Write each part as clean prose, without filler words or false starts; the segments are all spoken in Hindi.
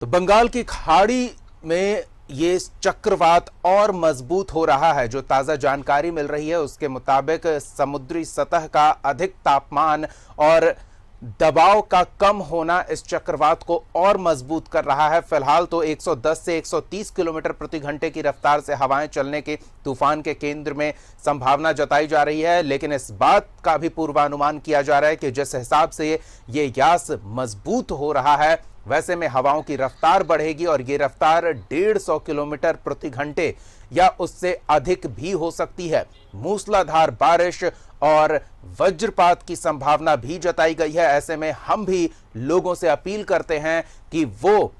तो बंगाल की खाड़ी में ये चक्रवात और मजबूत हो रहा है। जो ताजा जानकारी मिल रही है उसके मुताबिक समुद्री सतह का अधिक तापमान और दबाव का कम होना इस चक्रवात को और मजबूत कर रहा है। फिलहाल तो 110 से 130 किलोमीटर प्रति घंटे की रफ्तार से हवाएं चलने के तूफान के केंद्र में संभावना जताई जा रही है, लेकिन इस बात का भी पूर्वानुमान किया जा रहा है कि जिस हिसाब से ये यास मजबूत हो रहा है वैसे में हवाओं की रफ्तार बढ़ेगी और ये रफ्तार 150 किलोमीटर प्रति घंटे या उससे अधिक भी हो सकती है। मूसलाधार बारिश और वज्रपात की संभावना भी जताई गई है। ऐसे में हम भी लोगों से अपील करते हैं कि वो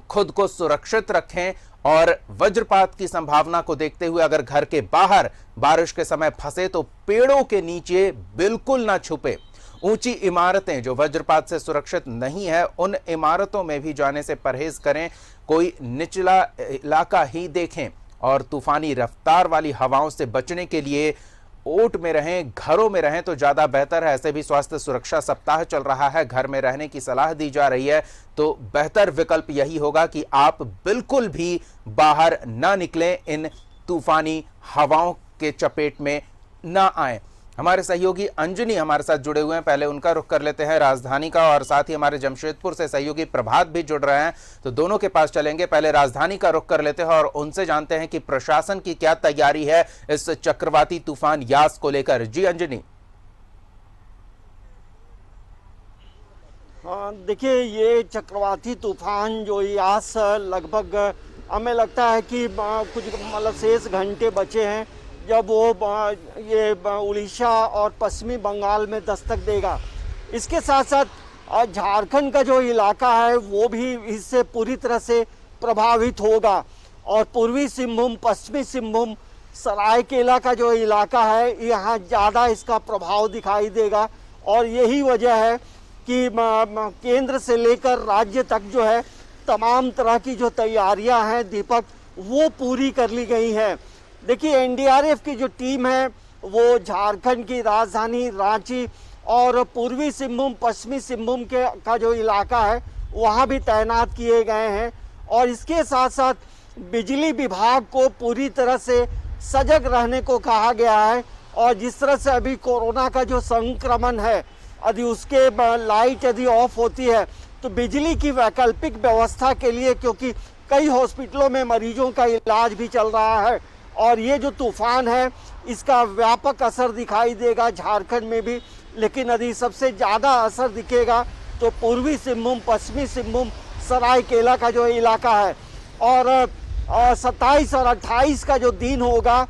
खुद को सुरक्षित रखें और वज्रपात की संभावना को देखते हुए अगर घर के बाहर बारिश के समय फंसे तो पेड़ों के नीचे बिल्कुल ना छुपे। ऊंची इमारतें जो वज्रपात से सुरक्षित नहीं है उन इमारतों में भी जाने से परहेज करें। कोई निचला इलाका ही देखें और तूफानी रफ्तार वाली हवाओं से बचने के लिए ओट में रहें, घरों में रहें तो ज्यादा बेहतर है। ऐसे भी स्वास्थ्य सुरक्षा सप्ताह चल रहा है, घर में रहने की सलाह दी जा रही है, तो बेहतर विकल्प यही होगा कि आप बिल्कुल भी बाहर ना निकलें, इन तूफानी हवाओं के चपेट में ना आए। हमारे सहयोगी अंजनी हमारे साथ जुड़े हुए हैं, पहले उनका रुख कर लेते हैं राजधानी का, और साथ ही हमारे जमशेदपुर से सहयोगी प्रभात भी जुड़ रहे हैं, तो दोनों के पास चलेंगे। पहले राजधानी का रुख कर लेते हैं और उनसे जानते हैं कि प्रशासन की क्या तैयारी है इस चक्रवाती तूफान यास को लेकर। जी अंजनी। हाँ, देखिए ये चक्रवाती तूफान जो यास लगभग हमें लगता है कि कुछ मतलब शेष घंटे बचे हैं जब वो ये उड़ीसा और पश्चिमी बंगाल में दस्तक देगा। इसके साथ साथ झारखंड का जो इलाका है वो भी इससे पूरी तरह से प्रभावित होगा और पूर्वी सिंहभूम, पश्चिमी सिंहभूम, सरायकेला का जो इलाका है यहाँ ज़्यादा इसका प्रभाव दिखाई देगा। और यही वजह है कि केंद्र से लेकर राज्य तक जो है तमाम तरह की जो तैयारियां हैं दीपक वो पूरी कर ली गई हैं। देखिए एनडीआरएफ की जो टीम है वो झारखंड की राजधानी रांची और पूर्वी सिंहभूम, पश्चिमी सिंहभूम का जो इलाका है वहाँ भी तैनात किए गए हैं। और इसके साथ साथ बिजली विभाग को पूरी तरह से सजग रहने को कहा गया है। और जिस तरह से अभी कोरोना का जो संक्रमण है यदि उसके लाइट यदि ऑफ होती है तो बिजली की वैकल्पिक व्यवस्था के लिए, क्योंकि कई हॉस्पिटलों में मरीजों का इलाज भी चल रहा है और ये जो तूफान है इसका व्यापक असर दिखाई देगा झारखंड में भी, लेकिन यदि सबसे ज़्यादा असर दिखेगा तो पूर्वी सिंहभूम, पश्चिमी सिंहभूम, सरायकेला का जो इलाका है। और 27 और 28 का जो दिन होगा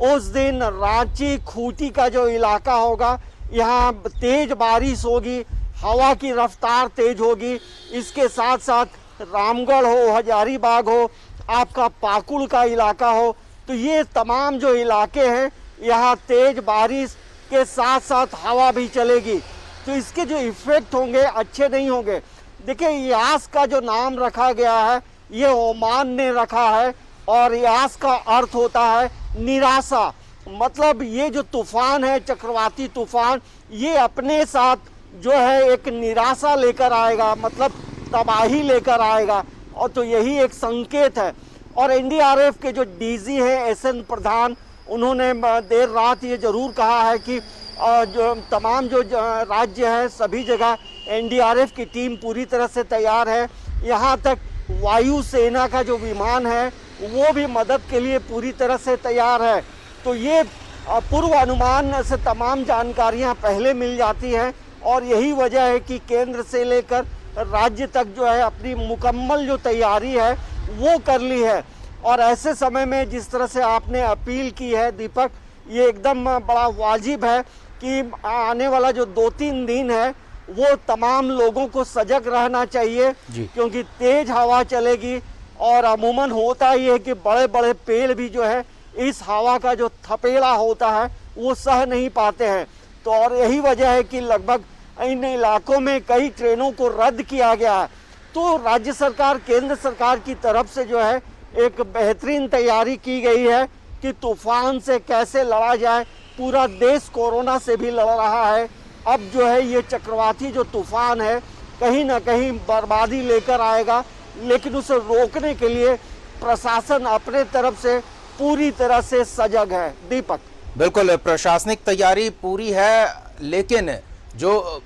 उस दिन रांची, खूंटी का जो इलाका होगा यहाँ तेज बारिश होगी, हवा की रफ्तार तेज होगी। इसके साथ साथ रामगढ़ हो, हजारीबाग हो, आपका पाकुड़ का इलाका हो, तो ये तमाम जो इलाके हैं यहाँ तेज बारिश के साथ साथ हवा भी चलेगी, तो इसके जो इफ़ेक्ट होंगे अच्छे नहीं होंगे। देखिए यास का जो नाम रखा गया है ये ओमान ने रखा है और यास का अर्थ होता है निराशा। मतलब ये जो तूफान है, चक्रवाती तूफान, ये अपने साथ जो है एक निराशा लेकर आएगा, मतलब तबाही लेकर आएगा, और तो यही एक संकेत है। और एनडीआरएफ के जो डीजी हैं एसएन प्रधान, उन्होंने देर रात ये जरूर कहा है कि जो तमाम जो राज्य हैं सभी जगह एनडीआरएफ की टीम पूरी तरह से तैयार है। यहाँ तक वायुसेना का जो विमान है वो भी मदद के लिए पूरी तरह से तैयार है। तो ये पूर्व अनुमान से तमाम जानकारियाँ पहले मिल जाती हैं और यही वजह है कि केंद्र से लेकर राज्य तक जो है अपनी मुकम्मल जो तैयारी है वो कर ली है। और ऐसे समय में जिस तरह से आपने अपील की है दीपक, ये एकदम बड़ा वाजिब है कि आने वाला जो 2-3 दिन है वो तमाम लोगों को सजग रहना चाहिए, क्योंकि तेज हवा चलेगी और अमूमन होता ही है कि बड़े बड़े पेड़ भी जो है इस हवा का जो थपेड़ा होता है वो सह नहीं पाते हैं। तो और यही वजह है कि लगभग इन इलाकों में कई ट्रेनों को रद्द किया गया है। तो राज्य सरकार, केंद्र सरकार की तरफ से जो है एक बेहतरीन तैयारी की गई है कि तूफान से कैसे लड़ा जाए। पूरा देश कोरोना से भी लड़ रहा है। अब जो है ये चक्रवाती जो तूफान है कहीं ना कहीं बर्बादी लेकर आएगा, लेकिन उसे रोकने के लिए प्रशासन अपने तरफ से पूरी तरह से सजग है। दीपक, बिल्कुल प्रशासनिक तैयारी पूरी है, लेकिन जो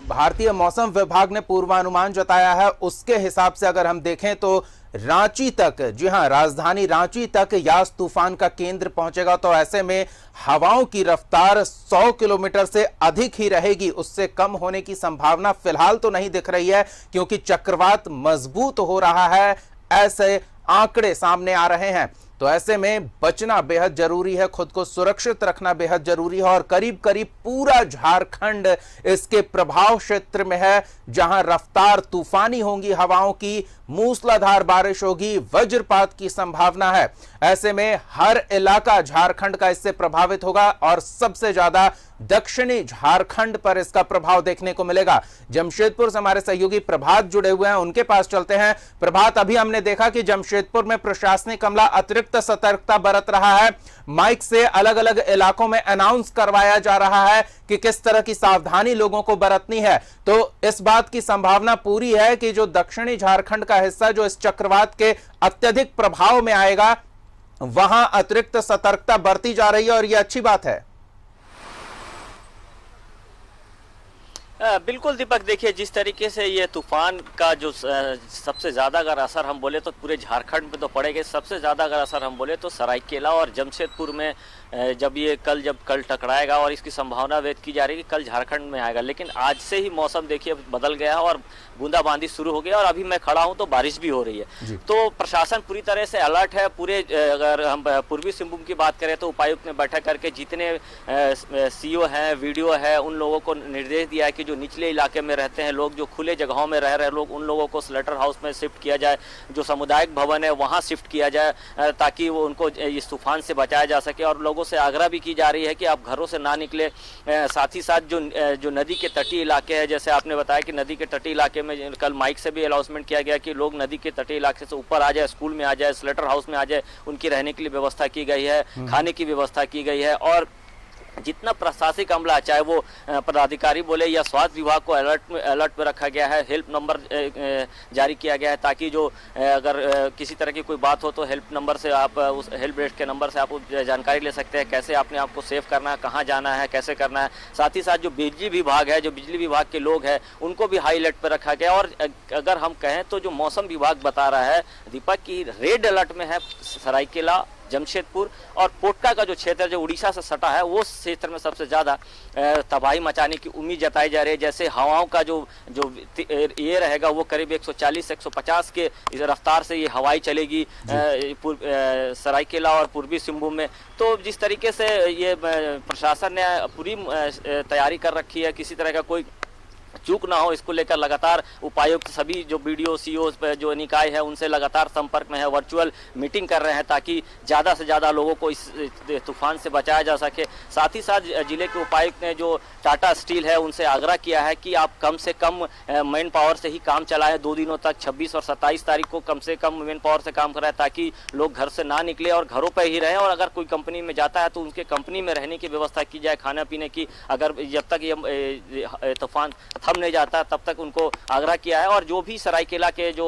भारतीय मौसम विभाग ने पूर्वानुमान जताया है उसके हिसाब से अगर हम देखें तो रांची तक, जी हां, राजधानी रांची तक यास तूफान का केंद्र पहुंचेगा। तो ऐसे में हवाओं की रफ्तार 100 किलोमीटर से अधिक ही रहेगी, उससे कम होने की संभावना फिलहाल तो नहीं दिख रही है, क्योंकि चक्रवात मजबूत हो रहा है, ऐसे आंकड़े सामने आ रहे हैं। तो ऐसे में बचना बेहद जरूरी है, खुद को सुरक्षित रखना बेहद जरूरी है। और करीब करीब पूरा झारखंड इसके प्रभाव क्षेत्र में है, जहां रफ्तार तूफानी होंगी हवाओं की, मूसलाधार बारिश होगी, वज्रपात की संभावना है। ऐसे में हर इलाका झारखंड का इससे प्रभावित होगा और सबसे ज्यादा दक्षिणी झारखंड पर इसका प्रभाव देखने को मिलेगा। जमशेदपुर से हमारे सहयोगी प्रभात जुड़े हुए हैं, उनके पास चलते हैं। प्रभात, अभी हमने देखा कि जमशेदपुर में प्रशासनिक अमला अतिरिक्त सतर्कता बरत रहा है, माइक से अलग अलग इलाकों में अनाउंस करवाया जा रहा है कि किस तरह की सावधानी लोगों को बरतनी है। तो इस बात की संभावना पूरी है कि जो दक्षिणी झारखंड का हिस्सा जो इस चक्रवात के अत्यधिक प्रभाव में आएगा, वहां अतिरिक्त सतर्कता बरती जा रही है और यह अच्छी बात है। बिल्कुल दीपक, देखिए जिस तरीके से ये तूफान का जो सबसे ज़्यादा अगर असर हम बोले तो पूरे झारखंड में तो पड़ेगा, सबसे ज़्यादा अगर असर हम बोले तो सरायकेला और जमशेदपुर में जब कल टकराएगा, और इसकी संभावना व्यक्त की जा रही है कि कल झारखंड में आएगा। लेकिन आज से ही मौसम देखिए बदल गया और बूंदाबांदी शुरू हो गया, और अभी मैं खड़ा हूँ तो बारिश भी हो रही है। तो प्रशासन पूरी तरह से अलर्ट है। पूरे अगर हम पूर्वी सिंहभूम की बात करें तो उपायुक्त ने बैठक करके जितने सीओ हैं, वीडियो है, उन लोगों को निर्देश दिया है कि जो निचले इलाके में रहते हैं लोग, जो खुले जगहों में रह रहे लोग, उन लोगों को स्लेटर हाउस में शिफ्ट किया जाए, जो सामुदायिक भवन है वहां शिफ्ट किया जाए, ताकि वो उनको इस तूफान से बचाया जा सके। और लोगों से आग्रह भी की जा रही है कि आप घरों से ना निकले। साथ ही साथ जो नदी के तटीय इलाके हैं, जैसे आपने बताया कि नदी के तटीय इलाके में कल माइक से भी अनाउंसमेंट किया गया कि लोग नदी के तटीय इलाके से ऊपर आ जाए, स्कूल में आ जाए, स्लेटर हाउस में आ जाए, उनकी रहने के लिए व्यवस्था की गई है, खाने की व्यवस्था की गई है। और जितना प्रशासनिक अमला, चाहे वो पदाधिकारी बोले या स्वास्थ्य विभाग को अलर्ट पे रखा गया है। हेल्प नंबर जारी किया गया है, ताकि जो अगर किसी तरह की कोई बात हो तो हेल्प नंबर से आप, उस हेल्प डेस्क के नंबर से आप जानकारी ले सकते हैं, कैसे अपने आप को सेव करना है, कहाँ जाना है, कैसे करना है। साथ ही साथ जो बिजली विभाग है, जो बिजली विभाग के लोग हैं, उनको भी हाई अलर्ट पर रखा गया। और अगर हम कहें तो जो मौसम विभाग बता रहा है दीपक की रेड अलर्ट में है सरायकेला, जमशेदपुर और पोटका का जो क्षेत्र जो उड़ीसा से सटा है, वो क्षेत्र में सबसे ज्यादा तबाही मचाने की उम्मीद जताई जा रही है। जैसे हवाओं का जो ये रहेगा वो करीब 140 से 150 के रफ्तार से ये हवाई चलेगी सरायकेला और पूर्वी सिंहभूम में। तो जिस तरीके से ये प्रशासन ने पूरी तैयारी कर रखी है, किसी तरह का कोई चूक ना हो, इसको लेकर लगातार उपायुक्त सभी जो बीडीओ सीओ जो निकाय है उनसे लगातार संपर्क में है, वर्चुअल मीटिंग कर रहे हैं ताकि ज़्यादा से ज़्यादा लोगों को इस तूफान से बचाया जा सके। साथ ही साथ जिले के उपायुक्त ने जो टाटा स्टील है उनसे आग्रह किया है कि आप कम से कम मैन पावर से ही काम चलाएं 2 दिनों तक, 26 और 27 तारीख को कम से कम मैन पावर से काम कराएं, ताकि लोग घर से ना निकले और घरों पर ही रहें। और अगर कोई कंपनी में जाता है तो उनके कंपनी में रहने की व्यवस्था की जाए, खाना पीने की। अगर जब तक ये तूफान थम नहीं जाता तब तक उनको आग्रह किया है। और जो भी सरायकेला के जो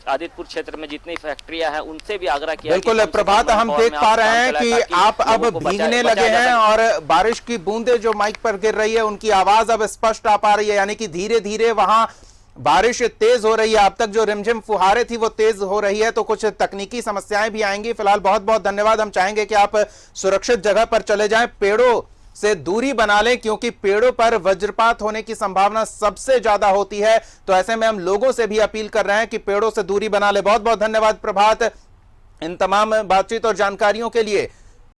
आदितपुर क्षेत्र में जितनी फैक्ट्रियां हैं उनसे भी आग्रह किया। बिल्कुल प्रभात, हम देख पा रहे हैं कि आप अब भीगने लगे हैं और बारिश की बूंदें जो माइक पर गिर रही है उनकी आवाज अब स्पष्ट आ पा रही है, यानी कि धीरे धीरे वहां बारिश तेज हो रही है। अब तक जो रिमझिम फुहारे थी वो तेज हो रही है, तो कुछ तकनीकी समस्याएं भी आएंगी। फिलहाल बहुत बहुत धन्यवाद। हम चाहेंगे कि आप सुरक्षित जगह पर चले जाएं, पेड़ों से दूरी बना लें, क्योंकि पेड़ों पर वज्रपात होने की संभावना सबसे ज्यादा होती है। तो ऐसे में हम लोगों से भी अपील कर रहे हैं कि पेड़ों से दूरी बना लें। बहुत बहुत धन्यवाद प्रभात इन तमाम बातचीत और जानकारियों के लिए।